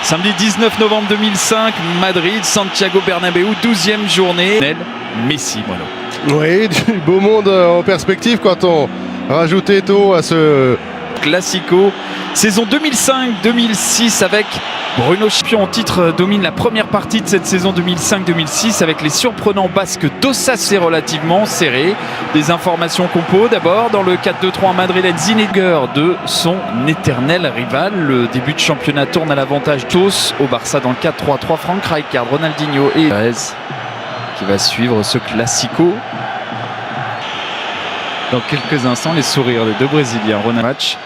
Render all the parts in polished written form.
Samedi 19 novembre 2005, Madrid, Santiago Bernabéu, 12e journée. Messi, voilà. Oui, du beau monde en perspective quand on rajoute Eto'o à ce Classico. Saison 2005-2006 avec Bruno Champion en titre domine la première partie de cette saison 2005-2006 avec les surprenants basques d'Ossas relativement serrés. Des informations compo d'abord dans le 4-2-3 madrilène, Zinedine de son éternel rival. Le début de championnat tourne à l'avantage tous au Barça dans le 4-3-3. Franck Rijkaard, Ronaldinho et Perez qui va suivre ce Classico. Dans quelques instants, les sourires des deux Brésiliens. Match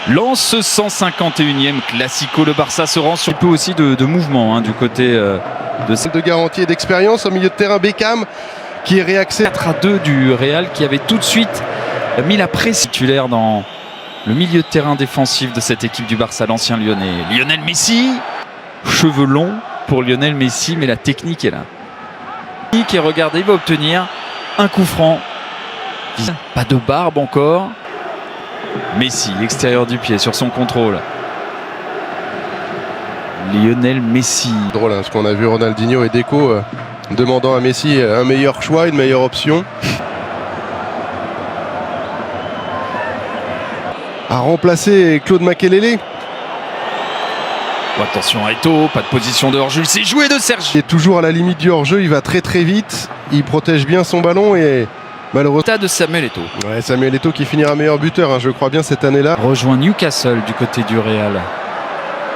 lance ce 151e Classico. Le Barça se rend sur un peu aussi de mouvement du côté de garantie et d'expérience. Au milieu de terrain, Beckham qui est réaxé. 4-2 du Real qui avait tout de suite mis la pression titulaire dans le milieu de terrain défensif de cette équipe du Barça, l'ancien lyonnais. Lionel Messi, cheveux longs pour Lionel Messi, mais la technique est là. Et regardez, il va obtenir un coup franc. Pas de barbe encore. Messi, extérieur du pied sur son contrôle. Lionel Messi. Drôle, parce qu'on a vu Ronaldinho et Deco demandant à Messi un meilleur choix, une meilleure option. À remplacer Claude Makelele. Oh, attention à Eto'o, pas de position de hors-jeu, c'est joué de Serge. Il est toujours à la limite du hors-jeu, il va très très vite, il protège bien son ballon et malheureusement... de Samuel Eto'o. Ouais, Samuel Eto'o qui finira meilleur buteur, je crois bien cette année-là. Rejoint Newcastle du côté du Real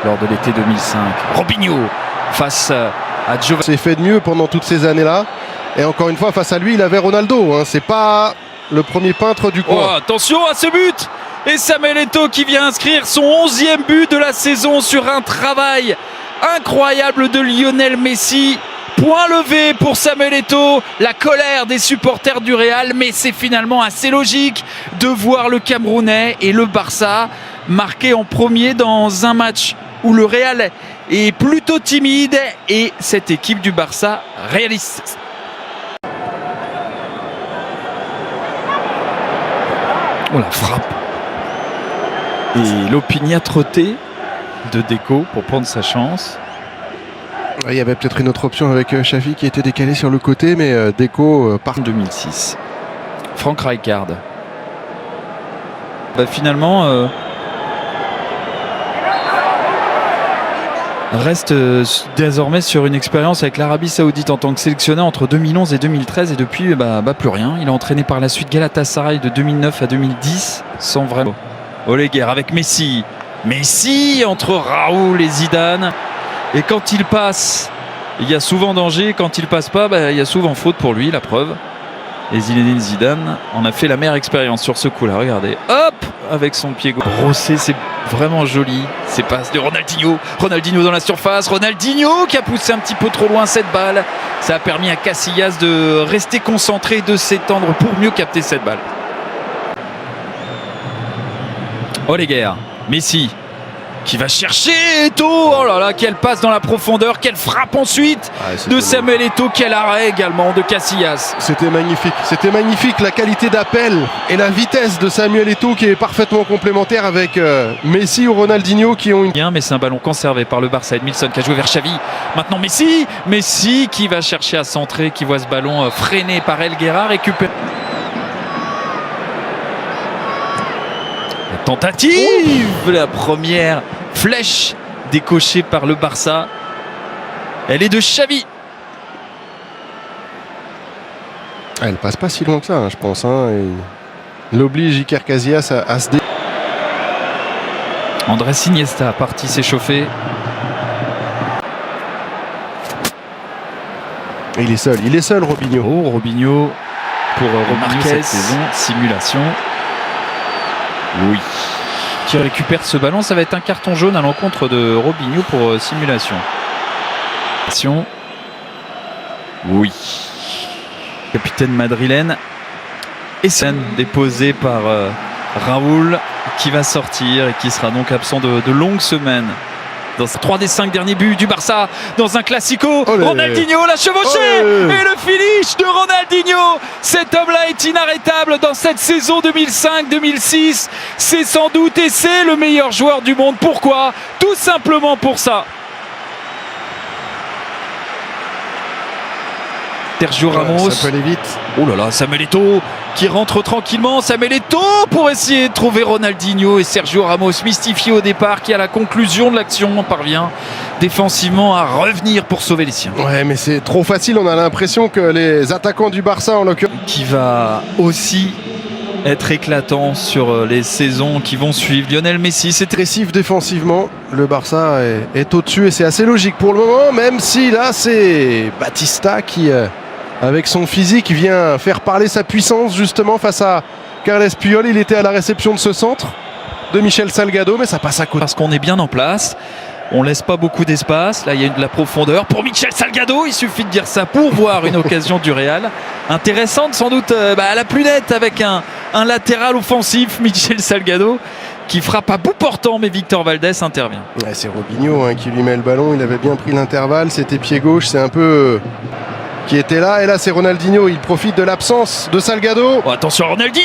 lors de l'été 2005. Robinho face à Giovanni. C'est fait de mieux pendant toutes ces années-là. Et encore une fois, face à lui, il avait Ronaldo. C'est pas le premier peintre du coin. Oh, attention à ce but! Et Samuel Eto'o qui vient inscrire son 11e but de la saison sur un travail incroyable de Lionel Messi. Point levé pour Samuel Eto'o, la colère des supporters du Real, mais c'est finalement assez logique de voir le Camerounais et le Barça marquer en premier dans un match où le Real est plutôt timide et cette équipe du Barça réaliste. Oh la frappe! Et l'opiniâtreté de Deco pour prendre sa chance. Il y avait peut-être une autre option avec Xavi qui était décalé sur le côté, mais Deco part. 2006. Franck Rijkaard. Finalement, reste désormais sur une expérience avec l'Arabie Saoudite en tant que sélectionneur entre 2011 et 2013 et depuis plus rien. Il a entraîné par la suite Galatasaray de 2009 à 2010 sans vraiment. Oleguer avec Messi. Messi entre Raoul et Zidane. Et quand il passe, il y a souvent danger. Quand il passe pas, il y a souvent faute pour lui, la preuve. Et Zinedine Zidane en a fait la meilleure expérience sur ce coup-là. Regardez, hop, avec son pied gauche. Brossé, c'est vraiment joli. Ces passes de Ronaldinho. Ronaldinho dans la surface. Ronaldinho qui a poussé un petit peu trop loin cette balle. Ça a permis à Casillas de rester concentré, de s'étendre pour mieux capter cette balle. Oleguer, Messi qui va chercher Eto'o. Oh là là, quelle passe dans la profondeur, quelle frappe ensuite de Samuel Eto'o, quel arrêt également de Casillas. C'était magnifique la qualité d'appel et la vitesse de Samuel Eto'o qui est parfaitement complémentaire avec Messi ou Ronaldinho qui ont une... Bien, mais c'est un ballon conservé par le Barça. Edmilson qui a joué vers Xavi. Maintenant Messi qui va chercher à centrer, qui voit ce ballon freiné par Elguera, récupéré. Tentative, la première flèche décochée par le Barça. Elle est de Xavi. Elle passe pas si loin que ça, je pense. Il oblige Iker Casillas à se Andrés Iniesta parti s'échauffer. Il est seul Robinho. Oh, Robinho pour remarquer cette saison. Simulation. Oui. Qui récupère ce ballon, ça va être un carton jaune à l'encontre de Robinho pour simulation. Oui. Capitaine madrilène. Et scène déposée par Raoul qui va sortir et qui sera donc absent de longues semaines Dans 3 des 5 derniers buts du Barça dans un Classico. Olé. Ronaldinho l'a chevauché. Olé. Et le finish de Ronaldinho. Cet homme-là est inarrêtable dans cette saison 2005-2006. C'est sans doute et c'est le meilleur joueur du monde. Pourquoi? Tout simplement pour ça. Sergio Ramos. Ça peut aller vite. Oh là là, Samuel Eto'o qui rentre tranquillement. Samuel Eto'o pour essayer de trouver Ronaldinho, et Sergio Ramos, mystifié au départ, qui à la conclusion de l'action parvient défensivement à revenir pour sauver les siens. Ouais, mais c'est trop facile. On a l'impression que les attaquants du Barça, en l'occurrence, Qui va aussi être éclatant sur les saisons qui vont suivre. Lionel Messi, c'était agressif défensivement. Le Barça est au-dessus et c'est assez logique pour le moment, même si là c'est Batista qui, avec son physique, vient faire parler sa puissance justement face à Carles Puyol. Il était à la réception de ce centre de Michel Salgado, mais ça passe à côté. parce qu'on est bien en place. On laisse pas beaucoup d'espace. Là, il y a de la profondeur pour Michel Salgado. Il suffit de dire ça pour voir une occasion du Real. Intéressante, sans doute, à la plus nette, avec un latéral offensif, Michel Salgado, qui frappe à bout portant, mais Victor Valdés intervient. Ouais, c'est Robinho qui lui met le ballon. Il avait bien pris l'intervalle. C'était pied gauche. C'est un peu qui était là. Et là, c'est Ronaldinho. Il profite de l'absence de Salgado. Oh, attention, Ronaldinho!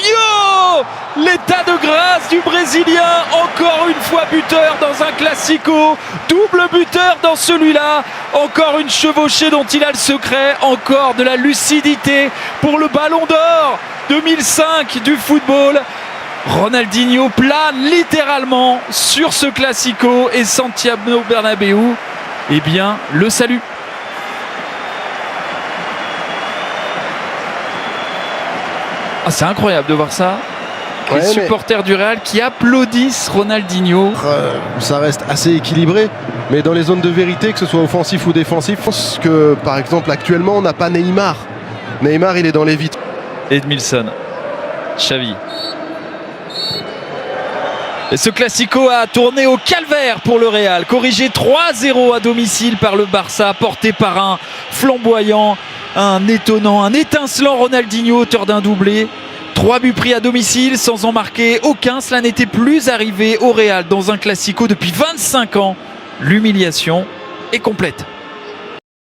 L'état de grâce du Brésilien, encore une fois buteur dans un Classico, double buteur dans celui-là, encore une chevauchée dont il a le secret, encore de la lucidité pour le Ballon d'Or 2005 du football. Ronaldinho plane littéralement sur ce Classico et Santiago Bernabéu, eh bien, le salue. Ah, c'est incroyable de voir ça. Les Ouais, supporters du Real qui applaudissent Ronaldinho. Ça reste assez équilibré, mais dans les zones de vérité, que ce soit offensif ou défensif, je pense que par exemple actuellement on n'a pas Neymar. Neymar, il est dans les vitres. Edmilson, Xavi. Et ce Classico a tourné au calvaire pour le Real, corrigé 3-0 à domicile par le Barça, porté par un flamboyant, un étonnant, un étincelant Ronaldinho, auteur d'un doublé. 3 buts pris à domicile sans en marquer aucun. Cela n'était plus arrivé au Real dans un Classico depuis 25 ans. L'humiliation est complète.